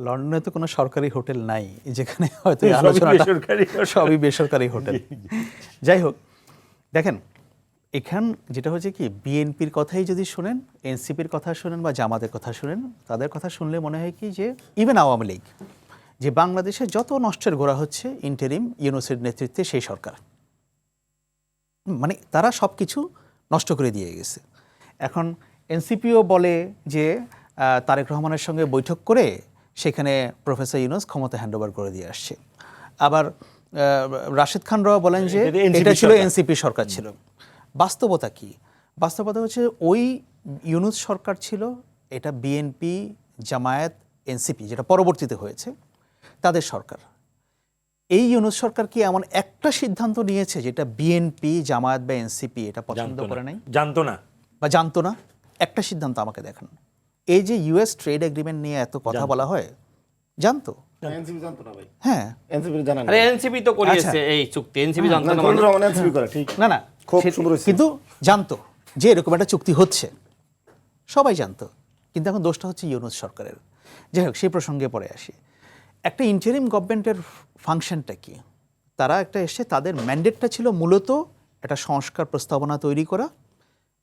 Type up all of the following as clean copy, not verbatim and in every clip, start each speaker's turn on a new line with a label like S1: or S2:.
S1: লন্ডনে তো কোনো সরকারি হোটেল নাই যেখানে হয়তো এই আলোচনাটা সবই বেসরকারি হোটেল। যাই হোক, দেখেন এখান যেটা হচ্ছে কি, বিএনপির কথাই যদি শোনেন, এনসিপির কথা শোনেন বা জামাতের কথা শোনেন, তাদের কথা শুনলে মনে হয় কি যে ইভেন আওয়ামী লীগ, যে বাংলাদেশে যত নষ্টের গোড়া হচ্ছে ইন্টারিম ইউনূসের নেতৃত্বে সেই সরকার, মানে তারা সব কিছু নষ্ট করে দিয়ে গেছে। এখন এনসিপিও বলে যে তারেক রহমানের সঙ্গে বৈঠক করে সেখানে প্রফেসর ইউনূস ক্ষমতা হ্যান্ডওভার করে দিয়ে আসছে। আবার রাশেদ খান রাও বলেন যে এটা ছিল এনসিপি সরকার ছিল। বাস্তবতা কি? বাস্তবতা হচ্ছে ওই ইউনূস সরকার ছিল, এটা বিএনপি, জামায়াত, এনসিপি যেটা পরবর্তীতে হয়েছে তাদের সরকার। এই ইউনূস সরকার কি এমন একটা সিদ্ধান্ত নিয়েছে যেটা বিএনপি, জামায়াত বা এনসিপি এটা পছন্দ করে নাই?
S2: জানতো না
S1: বা জানতো না? একটা সিদ্ধান্ত আমাকে দেখান। এই যে ইউএস ট্রেড এগ্রিমেন্ট নিয়ে এত কথা বলা হয়, জানতো?
S3: এনসিপি জানতো না ভাই।
S1: হ্যাঁ,
S3: এনসিপি জানা না।
S4: আরে এনসিপি তো করিয়েছে এই চুক্তি, এনসিপি জানতো না মানে?
S3: এনসিপি করে ঠিক
S1: না না,
S3: খুব সুন্দর হয়েছে।
S1: কিন্তু জানতো যে এরকম একটা চুক্তি হচ্ছে, সবাই জানতো। কিন্তু এখন দোষটা হচ্ছে ইউনূস সরকারের। যাই হোক, সেই প্রসঙ্গে পরে আসি। একটা ইন্টারিম গভর্নমেন্টের ফাংশনটা কি? তারা একটা এসে, তাদের ম্যান্ডেটটা ছিল মূলত একটা সংস্কার প্রস্তাবনা তৈরি করা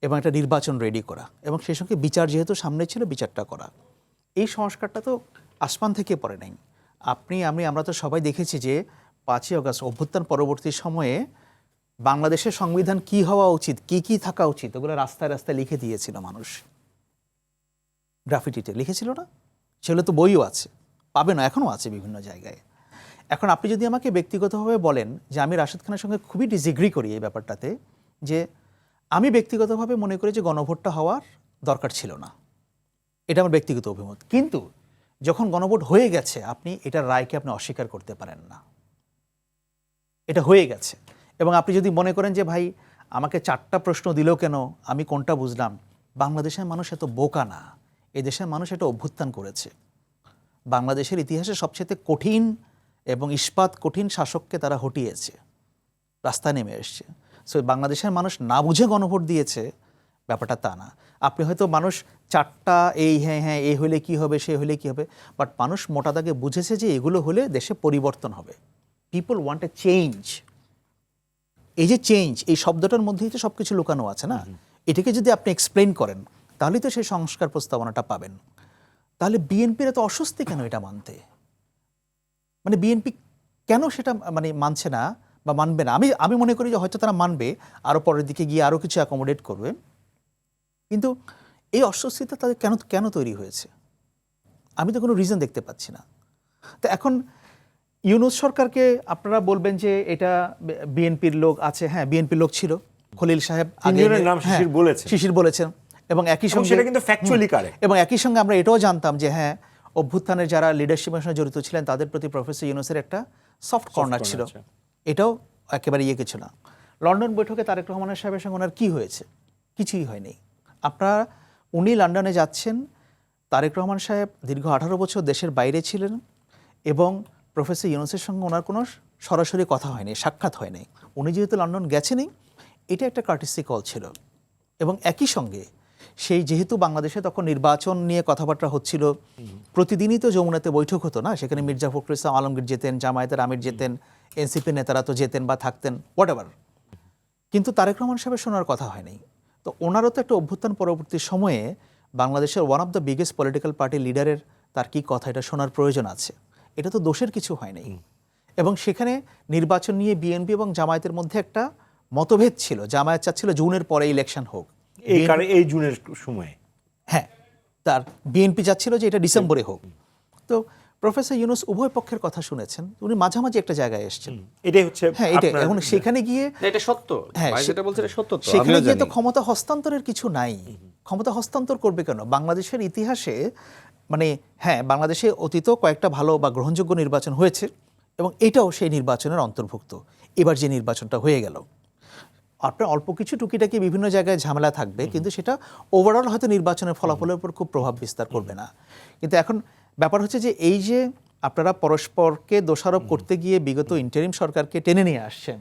S1: এবং একটা নির্বাচন রেডি করা, এবং সেই সঙ্গে বিচার যেহেতু সামনে ছিল, বিচারটা করা। এই সংস্কারটা তো আসমান থেকে পড়ে নাই। আমরা তো সবাই দেখেছি যে 5ই আগস্ট অভ্যুত্থান পরবর্তী সময়ে বাংলাদেশের সংবিধান কি হওয়া উচিত, কি কি থাকা উচিত, ওগুলো রাস্তায় রাস্তায় লিখে দিয়েছিল মানুষ, গ্রাফিটিতে লিখেছিল না? সেগুলো তো বইও আছে, পাবে না, এখনও আছে বিভিন্ন জায়গায়। এখন আপনি যদি আমাকে ব্যক্তিগতভাবে বলেন যে আমি রাশেদ খানের সঙ্গে খুবই ডিসএগ্রি করি এই ব্যাপারটাতে, যে আমি ব্যক্তিগতভাবে মনে করি যে গণভোটটা হওয়ার দরকার ছিল না, এটা আমার ব্যক্তিগত অভিমত। কিন্তু যখন গণভোট হয়ে গেছে, আপনি এটার রায়কে আপনি অস্বীকার করতে পারেন না। এটা হয়ে গেছে, এবং আপনি যদি মনে করেন যে ভাই আমাকে 4টা প্রশ্ন দিলেও কেন, আমি কোনটা বুঝলাম, বাংলাদেশের মানুষ এত বোকা না। এই দেশের মানুষ এটা অভ্যুত্থান করেছে। বাংলাদেশের ইতিহাসে সবচেয়ে কঠিন এবং ইস্পাত কঠিন শাসককে তারা হটিয়েছে, রাস্তায় নেমে এসছে। সো বাংলাদেশের মানুষ না বুঝে গণভোট দিয়েছে, ব্যাপারটা তা না। আপনি হয়তো মানুষ 4টা এই হ্যাঁ এই হলে কি হবে, সে হলে কি হবে, বাট মানুষ মোটা দাগে বুঝেছে যে এগুলো হলে দেশে পরিবর্তন হবে। People want a change. এই যে চেঞ্জ, এই শব্দটার মধ্যেই তো সব কিছু লুকানো আছে না? এটাকে যদি আপনি এক্সপ্লেন করেন, তাহলেই তো সেই সংস্কার প্রস্তাবনাটা পাবেন। তাহলে বিএনপির এত অস্বস্তি কেন এটা মানতে? মানে বিএনপি কেন সেটা মানছে না বা মানবে না? আমি মনে করি যে হয়তো তারা মানবে, আরও পরের দিকে গিয়ে আরও কিছু অ্যাকোমোডেট করবে। কিন্তু এই অস্বস্তিটা তাদের কেন তৈরি হয়েছে? আমি তো কোনো রিজন দেখতে পাচ্ছি না। তো এখন ইউনূস সরকারকে আপনারা বলবেন যে এটা বিএনপির লোক আছে। হ্যাঁ, বিএনপির লোক ছিল, খলিল সাহেব শিশির বলেছেন, এবং একই সঙ্গে
S2: সেটা কিন্তু ফ্যাকচুয়ালি কারেক্ট।
S1: এবং একই সঙ্গে আমরা এটাও জানতাম যে হ্যাঁ, অভ্যুত্থানের যারা লিডারশিপের সঙ্গে জড়িত ছিলেন তাদের প্রতি প্রফেসর ইউনূসের একটা সফট কর্নার ছিল। এটাও একেবারে কিছু না। লন্ডন বৈঠকে তারেক রহমানের সাহেবের সঙ্গে ওনার কী হয়েছে? কিছুই হয়নি। উনি লন্ডনে যাচ্ছেন, তারেক রহমান সাহেব দীর্ঘ 18 বছর দেশের বাইরে ছিলেন, এবং প্রফেসর ইউনূসের সঙ্গে ওনার কোনো সরাসরি কথা হয়নি, সাক্ষাৎ হয়নি। উনি যেহেতু লন্ডন গেছেনই, এটা একটা কার্টিসি কল ছিল। এবং একই সঙ্গে সেই যেহেতু বাংলাদেশে তখন নির্বাচন নিয়ে কথাবার্তা হচ্ছিল, প্রতিদিনই তো যমুনাতে বৈঠক হতো না, সেখানে মির্জা ফখরুল ইসলাম আলমগীর যেতেন, জামায়াতের আমির যেতেন, এনসিপি নেতারা তো যেতেন বা থাকতেন, হোয়াটএভার। কিন্তু তারেক রহমান সাহেবের শোনার কথা হয়নি। তো ওনারও তো একটা অভ্যুত্থান পরবর্তী সময়ে বাংলাদেশের one of the biggest political party লিডারের তার কি কথা, এটা শোনার প্রয়োজন আছে। এটা তো দোষের কিছু হয়নি। এবং সেখানে নির্বাচন নিয়ে বিএনপি এবং জামায়াতের মধ্যে একটা মতভেদ ছিল। জামায়াত চাচ্ছিল জুনের পরে ইলেকশন হোক,
S2: এই জুনের সময়ে।
S1: হ্যাঁ, তার বিএনপি চাচ্ছিল যে এটা ডিসেম্বরে হোক। তো প্রফেসর ইউনূস উভয় পক্ষের কথা শুনেছেন, উনি মাঝামাঝি একটা জায়গায় এসেছেন।
S2: এটাই হচ্ছে,
S1: হ্যাঁ, এটা এখন সেখানে গিয়ে
S4: এটা সত্য,
S1: হ্যাঁ
S4: যেটা বলছে এটা সত্য। তো
S1: সেখানে গিয়ে তো ক্ষমতা হস্তান্তরের কিছু নাই। ক্ষমতা হস্তান্তর করবে কেন? বাংলাদেশের ইতিহাসে হ্যাঁ, বাংলাদেশে অতীত কয়েকটা ভালো বা গ্রহণযোগ্য নির্বাচন হয়েছে, এবং এটাও সেই নির্বাচনের অন্তর্ভুক্ত। এবার যে নির্বাচনটা হয়ে গেল, আপনার অল্প কিছু টুকিটাকি বিভিন্ন জায়গায় ঝামেলা থাকবে, কিন্তু সেটা ওভারঅল হয়তো নির্বাচনের ফলাফলের উপর খুব প্রভাব বিস্তার করবে না। কিন্তু এখন ব্যাপার হচ্ছে যে এই যে আপনারা পরস্পরকে দোষারোপ করতে গিয়ে বিগত ইন্টারিম সরকারকে টেনে নিয়ে আসছেন,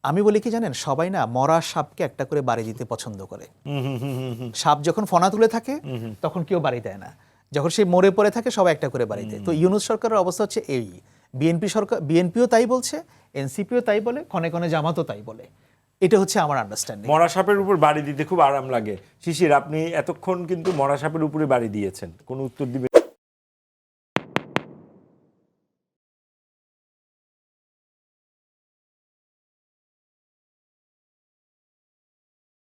S1: আমি বলি কি জানেন, সবাই না মরা সাপকে একটা করে বাড়ি দিতে পছন্দ করে। সাপ যখন ফনা তুলে থাকে তখন কেউ বাড়ি দেয় না, যখন সে মরে পড়ে থাকে সবাই একটা করে বাড়িতে। তো ইউনূস সরকারের অবস্থা হচ্ছে এই, বিএনপিও তাই বলছে, এনসিপিও তাই বলে, ক্ষণে ক্ষণে জামাতও তাই বলে। এটা হচ্ছে আমার আন্ডারস্ট্যান্ডিং।
S2: মরা সাপের উপর বাড়ি দিতে খুব আরাম লাগে। শিশির, আপনি এতক্ষণ কিন্তু মরা সাপের উপরে বাড়ি দিয়েছেন, কোনো উত্তর দিবেন?